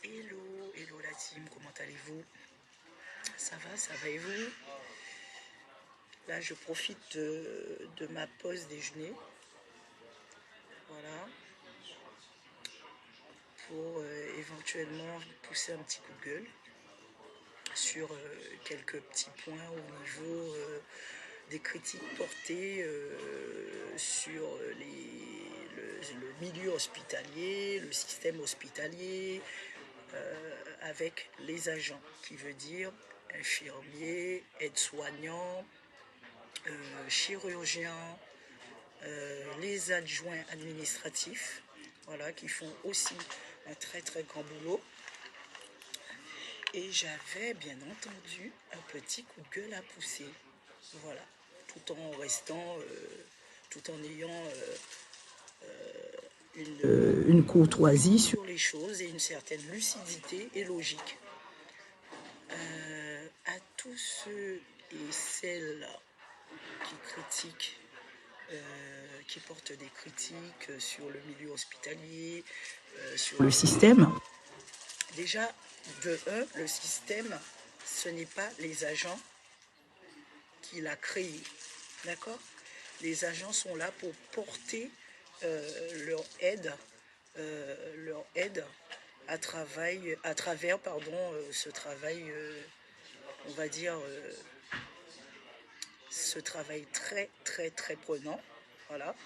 Hello, hello la team, comment allez-vous? Ça va et vous? Là, je profite de ma pause déjeuner, voilà, pour éventuellement pousser un petit coup de gueule sur quelques petits points au niveau des critiques portées sur le milieu hospitalier, le système hospitalier, avec les agents, qui veut dire infirmiers, aides-soignants, chirurgiens, les adjoints administratifs, voilà, qui font aussi un très très grand boulot. Et j'avais bien entendu un petit coup de gueule à pousser, voilà, tout en restant, tout en ayant une courtoisie sur les choses et une certaine lucidité et logique. À tous ceux et celles qui critiquent, qui portent des critiques sur le milieu hospitalier, sur le système. Déjà, de un, le système, ce n'est pas les agents qui l'a créé, d'accord? Les agents sont là pour porter leur aide à travers ce travail, on va dire, ce travail très très très prenant, voilà.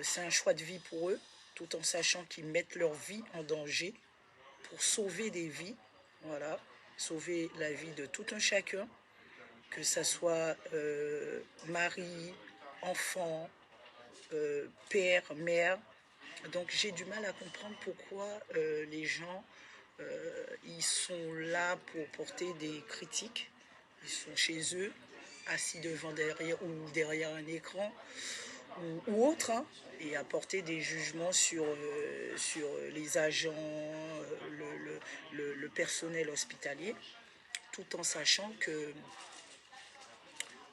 C'est un choix de vie pour eux, tout en sachant qu'ils mettent leur vie en danger pour sauver des vies, voilà, sauver la vie de tout un chacun, que ça soit mari, enfant, père, mère. Donc j'ai du mal à comprendre pourquoi les gens ils sont là pour porter des critiques. Ils sont chez eux, assis derrière un écran ou autre, hein, et apporter des jugements sur les agents, le personnel hospitalier, tout en sachant que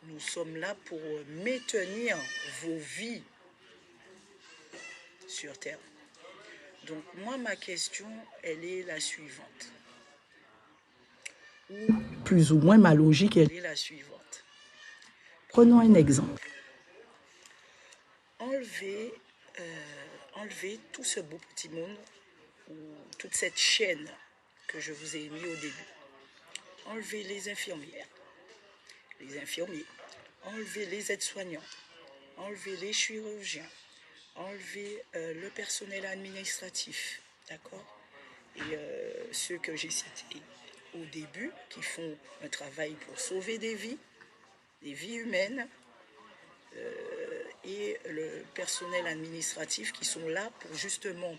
nous sommes là pour maintenir vos vies sur Terre. Donc moi, ma question, elle est la suivante. Ou plus ou moins ma logique, elle est la suivante. Prenons un exemple. Enlevez tout ce beau petit monde, ou toute cette chaîne que je vous ai mis au début. Enlevez les infirmières, les infirmiers, enlevez les aides-soignants, enlevez les chirurgiens, enlevez le personnel administratif, d'accord? Et ceux que j'ai cités au début, qui font un travail pour sauver des vies humaines, et le personnel administratif qui sont là pour justement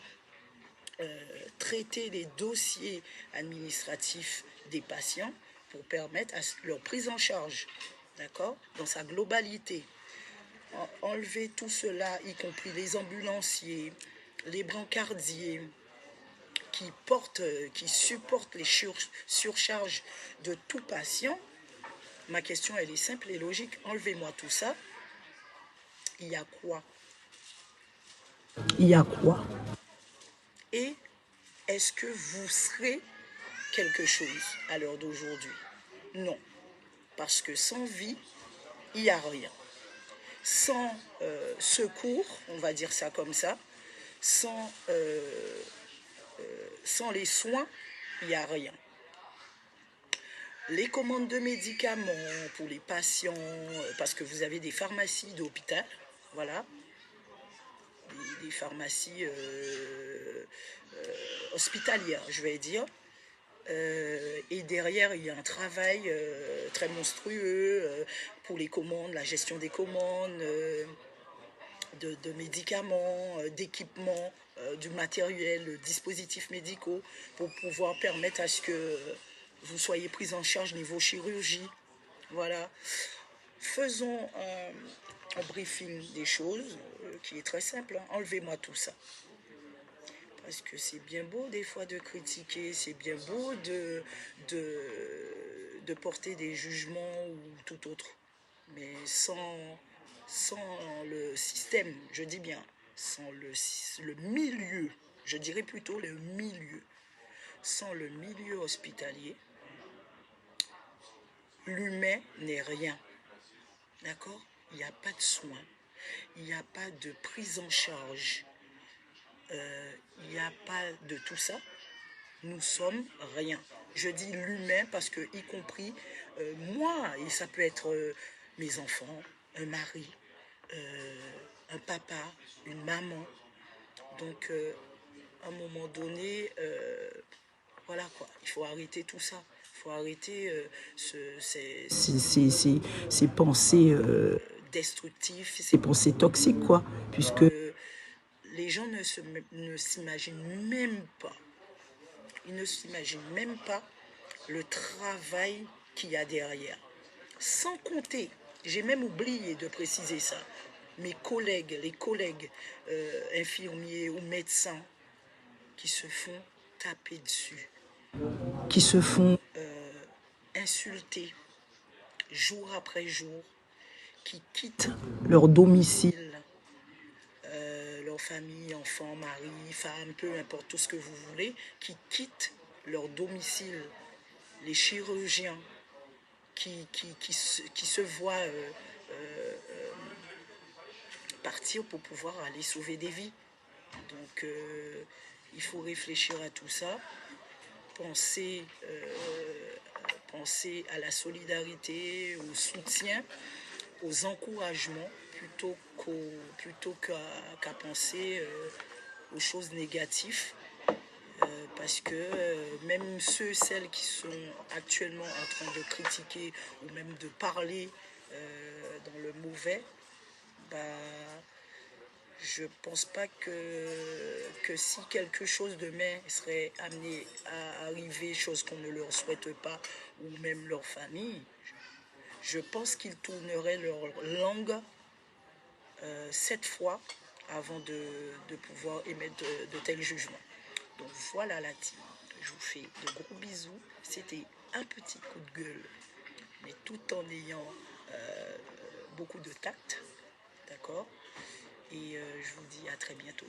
traiter les dossiers administratifs des patients pour permettre leur prise en charge, d'accord, dans sa globalité. Enlever tout cela, y compris les ambulanciers, les brancardiers, qui supportent les surcharges de tout patient. Ma question, elle est simple et logique. Enlevez-moi tout ça. Il y a quoi? Il y a quoi? Et est-ce que vous serez quelque chose à l'heure d'aujourd'hui? Non. Parce que sans vie, il n'y a rien. Sans secours, on va dire ça comme ça, sans les soins, il n'y a rien. Les commandes de médicaments pour les patients, parce que vous avez des pharmacies d'hôpital, voilà, des pharmacies hospitalières, je vais dire. Et derrière, il y a un travail très monstrueux pour les commandes, la gestion des commandes, de médicaments, d'équipements, du matériel, de dispositifs médicaux, pour pouvoir permettre à ce que vous soyez pris en charge niveau chirurgie. Voilà. Faisons un briefing des choses qui est très simple, hein. Enlevez-moi tout ça. Parce que c'est bien beau des fois de critiquer, c'est bien beau de porter des jugements ou tout autre. Mais sans le système, je dis bien, sans le milieu, je dirais plutôt le milieu, sans le milieu hospitalier, l'humain n'est rien. D'accord? Il n'y a pas de soins, il n'y a pas de prise en charge, il n'y a pas de tout ça. Nous sommes rien. Je dis l'humain parce que, y compris moi, et ça peut être mes enfants, un mari, un papa, une maman. Donc, à un moment donné, voilà quoi, il faut arrêter tout ça. Il faut arrêter ces pensées destructives, ces pensées toxiques, quoi. Puisque les gens ne s'imaginent même pas. Ils ne s'imaginent même pas le travail qu'il y a derrière. Sans compter, j'ai même oublié de préciser ça, mes collègues, les collègues infirmiers ou médecins qui se font taper dessus, qui se font insulter jour après jour, qui quittent leur domicile, leur famille, enfants, mari, femme, peu importe tout ce que vous voulez, qui quittent leur domicile, les chirurgiens qui se voient partir pour pouvoir aller sauver des vies. Donc il faut réfléchir à tout ça, penser à la solidarité, au soutien, aux encouragements plutôt qu'à penser aux choses négatives. Parce que même celles qui sont actuellement en train de critiquer ou même de parler dans le mauvais, bah, je pense pas que si quelque chose demain serait amené à arriver, chose qu'on ne leur souhaite pas, ou même leur famille, je pense qu'ils tourneraient leur langue 7 fois avant de pouvoir émettre de tels jugements. Donc voilà la team. Je vous fais de gros bisous. C'était un petit coup de gueule, mais tout en ayant beaucoup de tact. D'accord? Et je vous dis à très bientôt.